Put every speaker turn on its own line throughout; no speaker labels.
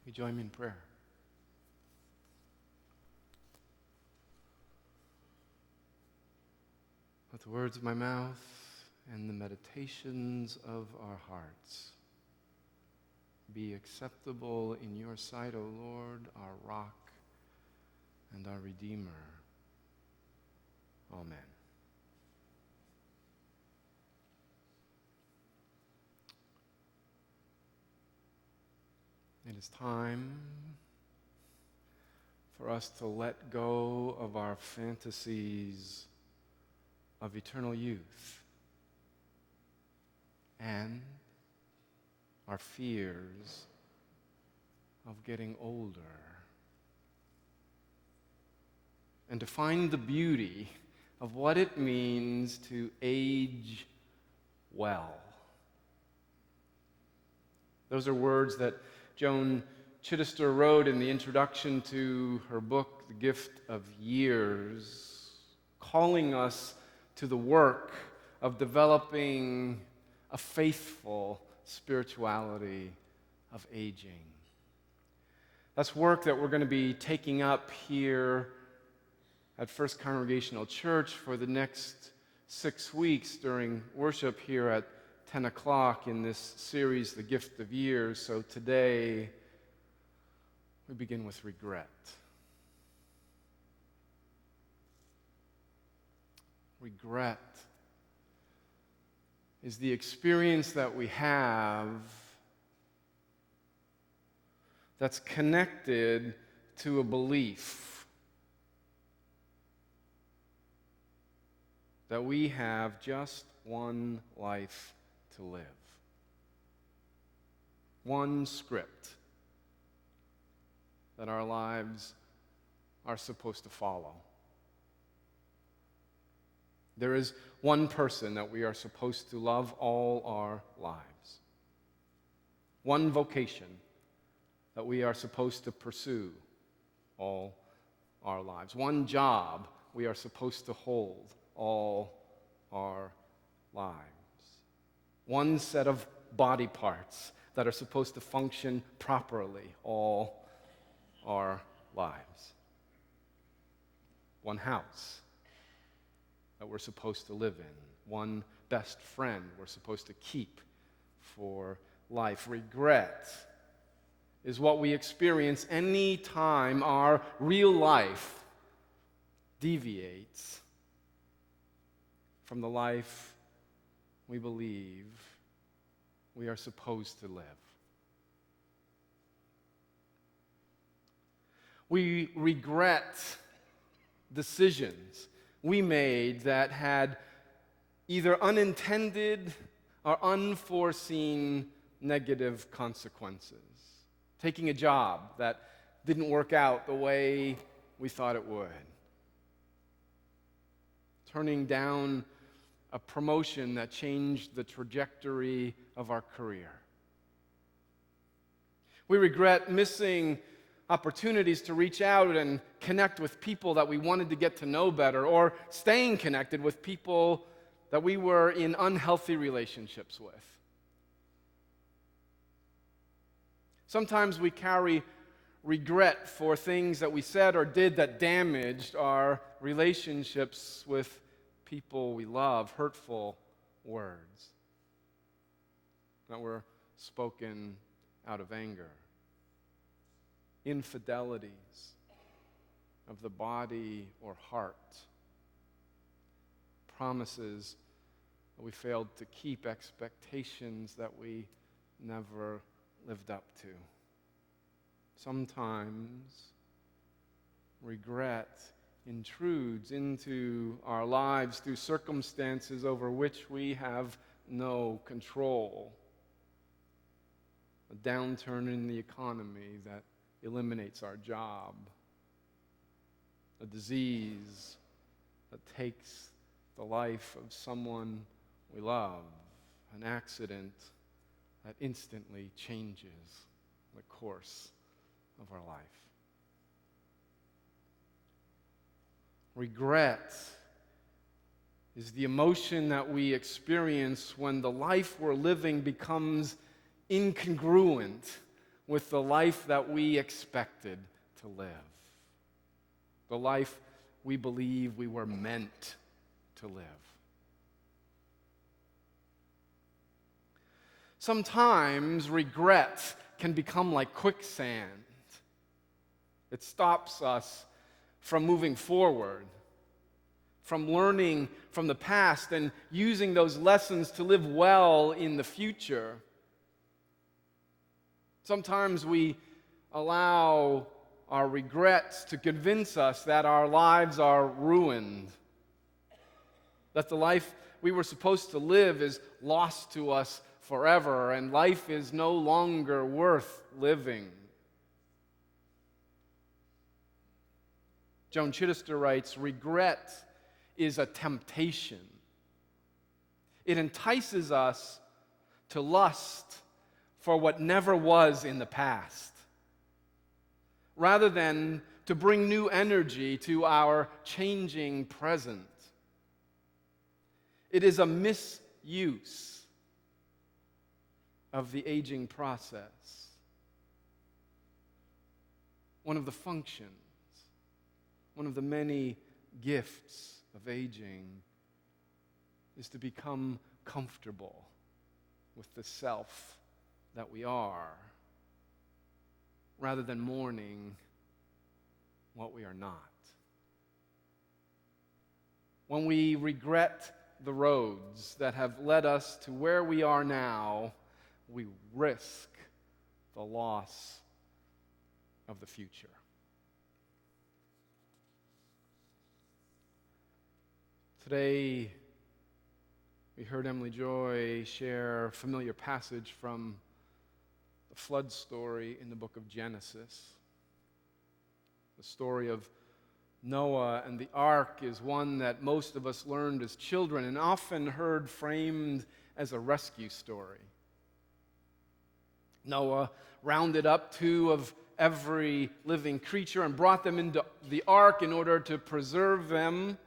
You join me in prayer. Let the words of my mouth and the meditations of our hearts be acceptable in your sight, O Lord, our rock and our Redeemer. Amen. It is time for us to let go of our fantasies of eternal youth and our fears of getting older, and to find the beauty of what it means to age well. Those are words that Joan Chittister wrote in the introduction to her book, The Gift of Years, calling us to the work of developing a faithful spirituality of aging. That's work that we're going to be taking up here at First Congregational Church for the next 6 weeks during worship here at 10 o'clock in this series, The Gift of Years. So today, we begin with regret. Regret is the experience that we have that's connected to a belief that we have just one life to live. One script that our lives are supposed to follow. There is one person that we are supposed to love all our lives. One vocation that we are supposed to pursue all our lives. One job we are supposed to hold all our lives. One set of body parts that are supposed to function properly all our lives. One house that we're supposed to live in. One best friend we're supposed to keep for life. Regret is what we experience any time our real life deviates from the life we believe we are supposed to live. We regret decisions we made that had either unintended or unforeseen negative consequences. Taking a job that didn't work out the way we thought it would. Turning down a promotion that changed the trajectory of our career. We regret missing opportunities to reach out and connect with people that we wanted to get to know better, or staying connected with people that we were in unhealthy relationships with. Sometimes we carry regret for things that we said or did that damaged our relationships with people we love, hurtful words that were spoken out of anger. Infidelities of the body or heart. Promises that we failed to keep, expectations that we never lived up to. Sometimes regret intrudes into our lives through circumstances over which we have no control. A downturn in the economy that eliminates our job. A disease that takes the life of someone we love. An accident that instantly changes the course of our life. Regret is the emotion that we experience when the life we're living becomes incongruent with the life that we expected to live, the life we believe we were meant to live. Sometimes regret can become like quicksand. It stops us from moving forward, from learning from the past and using those lessons to live well in the future. Sometimes we allow our regrets to convince us that our lives are ruined, that the life we were supposed to live is lost to us forever, and life is no longer worth living. Joan Chittister writes, regret is a temptation. It entices us to lust for what never was in the past, rather than to bring new energy to our changing present. It is a misuse of the aging process. One of the functions, one of the many gifts of aging is to become comfortable with the self that we are, rather than mourning what we are not. When we regret the roads that have led us to where we are now, we risk the loss of the future. Today, we heard Emily Joy share a familiar passage from the flood story in the book of Genesis. The story of Noah and the ark is one that most of us learned as children and often heard framed as a rescue story. Noah rounded up 2 of every living creature and brought them into the ark in order to preserve them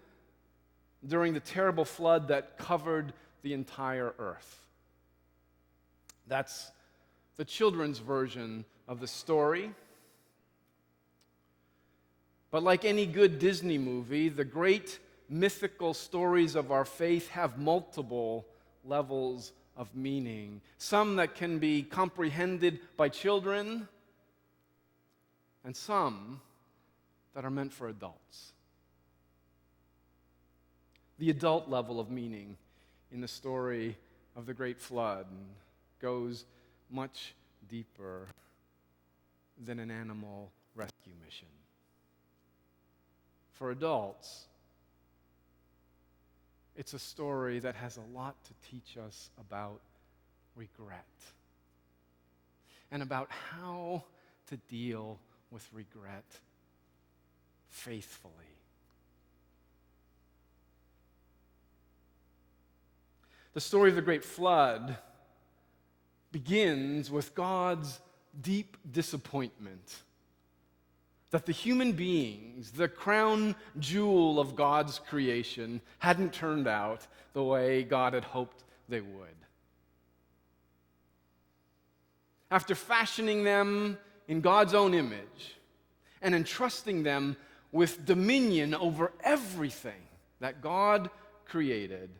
during the terrible flood that covered the entire earth. That's the children's version of the story. But like any good Disney movie, the great mythical stories of our faith have multiple levels of meaning. Some that can be comprehended by children, and some that are meant for adults. The adult level of meaning in the story of the great flood goes much deeper than an animal rescue mission. For adults, it's a story that has a lot to teach us about regret and about how to deal with regret faithfully. The story of the great flood begins with God's deep disappointment that the human beings, the crown jewel of God's creation, hadn't turned out the way God had hoped they would. After fashioning them in God's own image and entrusting them with dominion over everything that God created,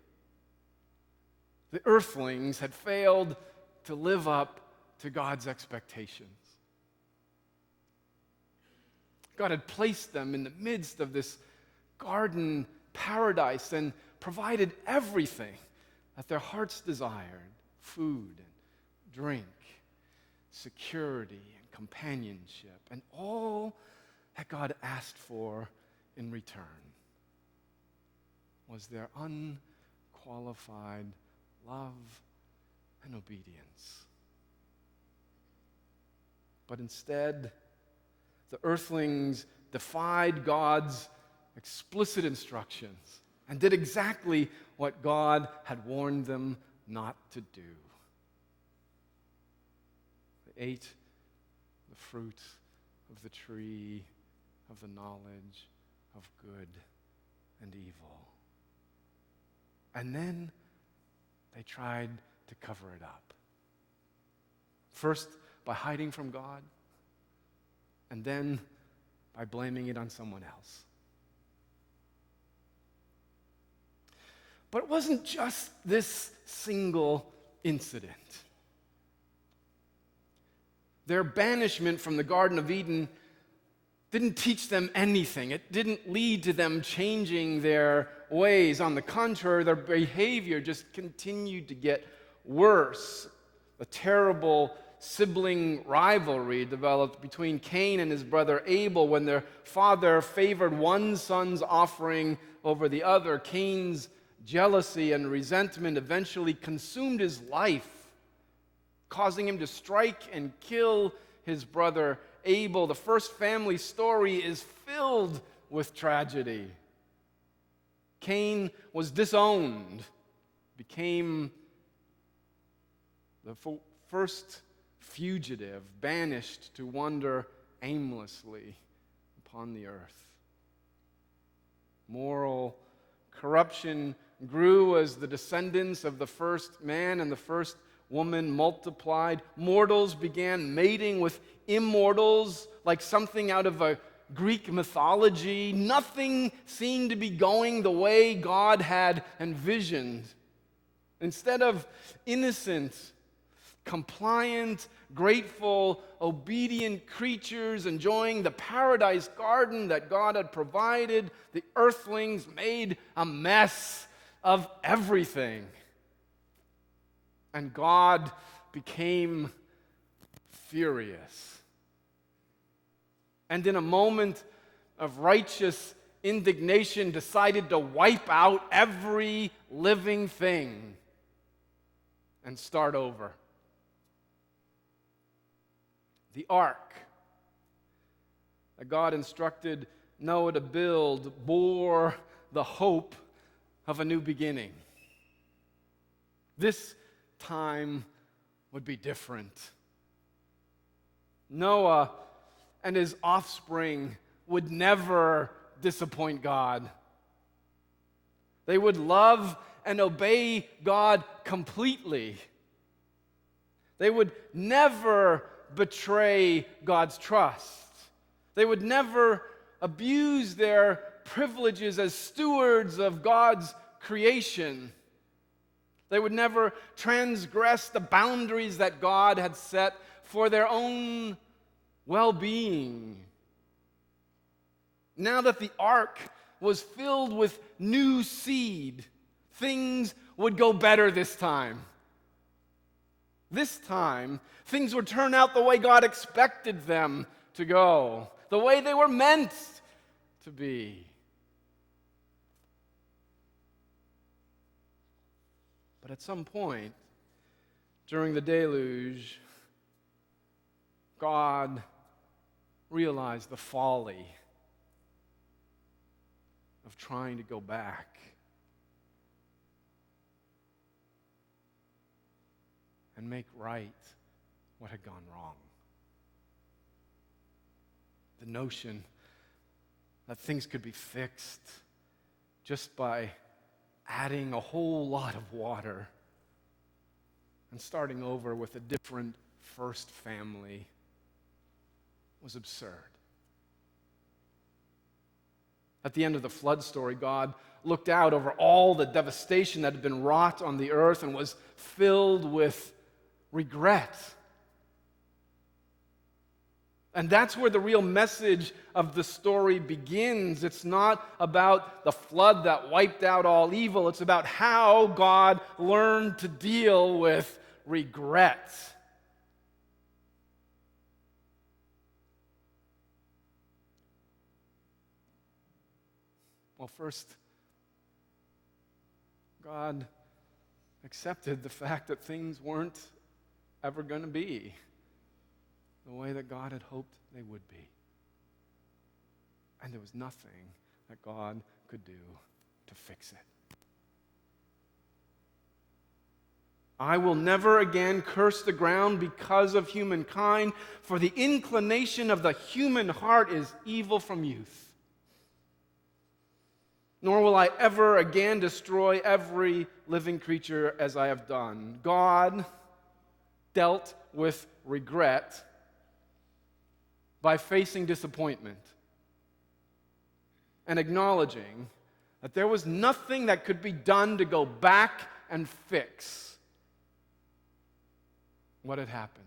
the earthlings had failed to live up to God's expectations. God had placed them in the midst of this garden paradise and provided everything that their hearts desired: food and drink, security and companionship, and all that God asked for in return was their unqualified love and obedience. But instead, the earthlings defied God's explicit instructions and did exactly what God had warned them not to do. They ate the fruit of the tree of the knowledge of good and evil. And then they tried to cover it up. First, by hiding from God, and then by blaming it on someone else. But it wasn't just this single incident. Their banishment from the Garden of Eden didn't teach them anything. It didn't lead to them changing their ways. On the contrary, their behavior just continued to get worse. A terrible sibling rivalry developed between Cain and his brother Abel when their father favored one son's offering over the other. Cain's jealousy and resentment eventually consumed his life, causing him to strike and kill his brother Abel. The first family story is filled with tragedy. Cain was disowned, became the first fugitive, banished to wander aimlessly upon the earth. Moral corruption grew as the descendants of the first man and the first woman multiplied. Mortals began mating with immortals like something out of a Greek mythology. Nothing seemed to be going the way God had envisioned. Instead of innocent, compliant, grateful, obedient creatures enjoying the paradise garden that God had provided, the earthlings made a mess of everything. And God became furious. And in a moment of righteous indignation, decided to wipe out every living thing and start over. The ark that God instructed Noah to build bore the hope of a new beginning. This time would be different. Noah and his offspring would never disappoint God. They would love and obey God completely. They would never betray God's trust. They would never abuse their privileges as stewards of God's creation. They would never transgress the boundaries that God had set for their own well-being. Now that the ark was filled with new seed, things would go better this time. This time, things would turn out the way God expected them to go, the way they were meant to be. But at some point during the deluge, God realized the folly of trying to go back. And make right what had gone wrong. The notion that things could be fixed just by adding a whole lot of water and starting over with a different first family was absurd. At the end of the flood story, God looked out over all the devastation that had been wrought on the earth and was filled with regret. And that's where the real message of the story begins. It's not about the flood that wiped out all evil. It's about how God learned to deal with regret. Well, first, God accepted the fact that things weren't ever going to be the way that God had hoped they would be. And there was nothing that God could do to fix it. I will never again curse the ground because of humankind, for the inclination of the human heart is evil from youth. Nor will I ever again destroy every living creature as I have done. God dealt with regret by facing disappointment and acknowledging that there was nothing that could be done to go back and fix what had happened.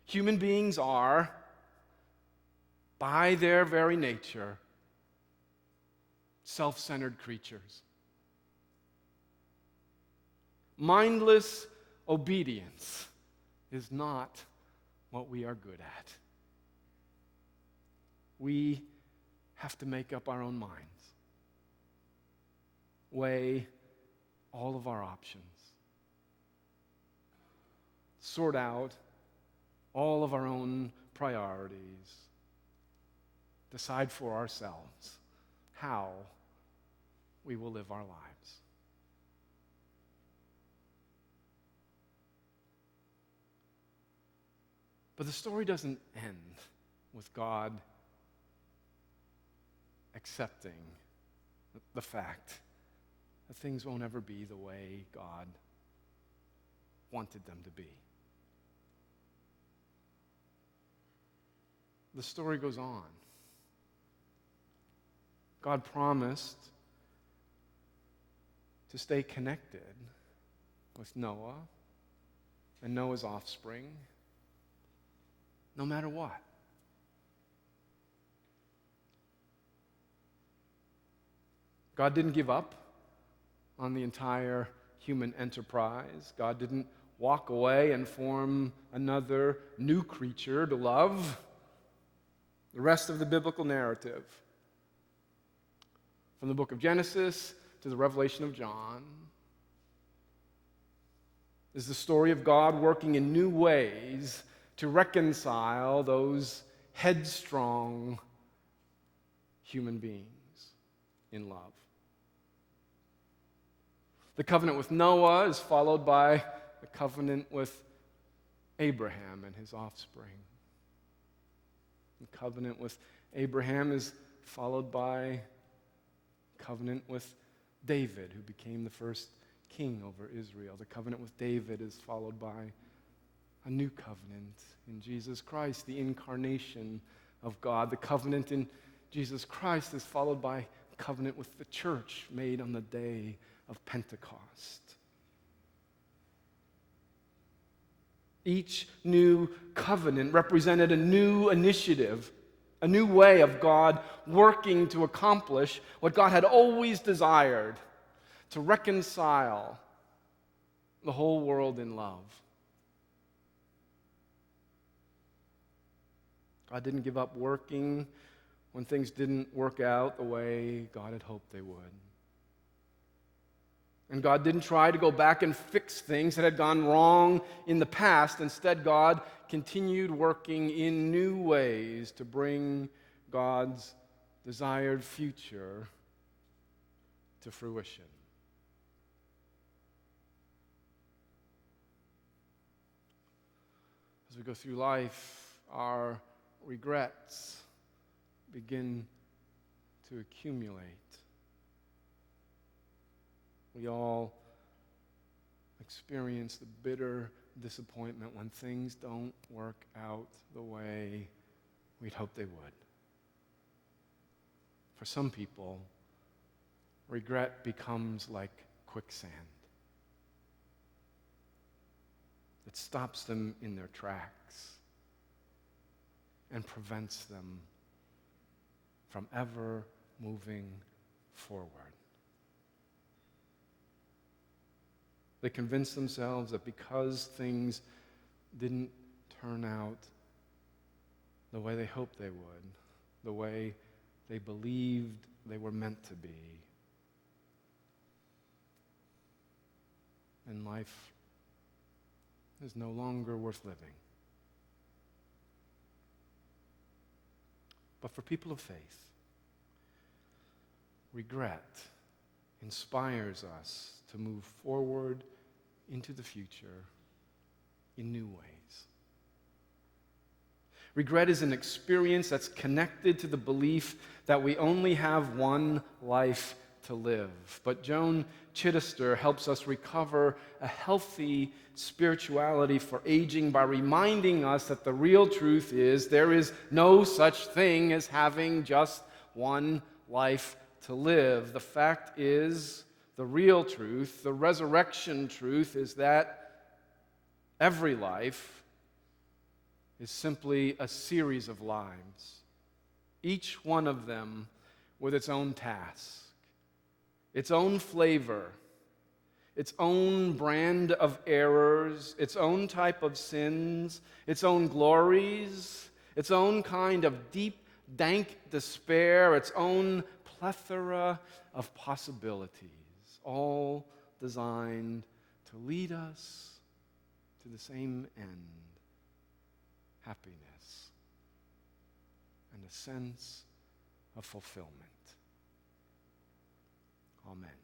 Human beings are, by their very nature, self-centered creatures. Mindless obedience is not what we are good at. We have to make up our own minds, weigh all of our options, sort out all of our own priorities, decide for ourselves how we will live our lives. But the story doesn't end with God accepting the fact that things won't ever be the way God wanted them to be. The story goes on. God promised to stay connected with Noah and Noah's offspring, no matter what. God didn't give up on the entire human enterprise. God didn't walk away and form another new creature to love. The rest of the biblical narrative, from the book of Genesis to the Revelation of John, is the story of God working in new ways to reconcile those headstrong human beings in love. The covenant with Noah is followed by the covenant with Abraham and his offspring. The covenant with Abraham is followed by covenant with David, who became the first king over Israel. The covenant with David is followed by a new covenant in Jesus Christ, the incarnation of God. The covenant in Jesus Christ is followed by a covenant with the church made on the day of Pentecost. Each new covenant represented a new initiative, a new way of God working to accomplish what God had always desired, to reconcile the whole world in love. God didn't give up working when things didn't work out the way God had hoped they would. And God didn't try to go back and fix things that had gone wrong in the past. Instead, God continued working in new ways to bring God's desired future to fruition. As we go through life, our regrets begin to accumulate. We all experience the bitter disappointment when things don't work out the way we'd hoped they would. For some people, regret becomes like quicksand. It stops them in their tracks and prevents them from ever moving forward. They convince themselves that because things didn't turn out the way they hoped they would, the way they believed they were meant to be, then life is no longer worth living. But for people of faith, regret inspires us to move forward into the future in new ways. Regret is an experience that's connected to the belief that we only have one life to live. But Joan Chittister helps us recover a healthy spirituality for aging by reminding us that the real truth is there is no such thing as having just one life to live. The fact is, the real truth, the resurrection truth, is that every life is simply a series of lives, each one of them with its own task, its own flavor, its own brand of errors, its own type of sins, its own glories, its own kind of deep, dank despair, its own plethora of possibilities, all designed to lead us to the same end: happiness and a sense of fulfillment. Amen.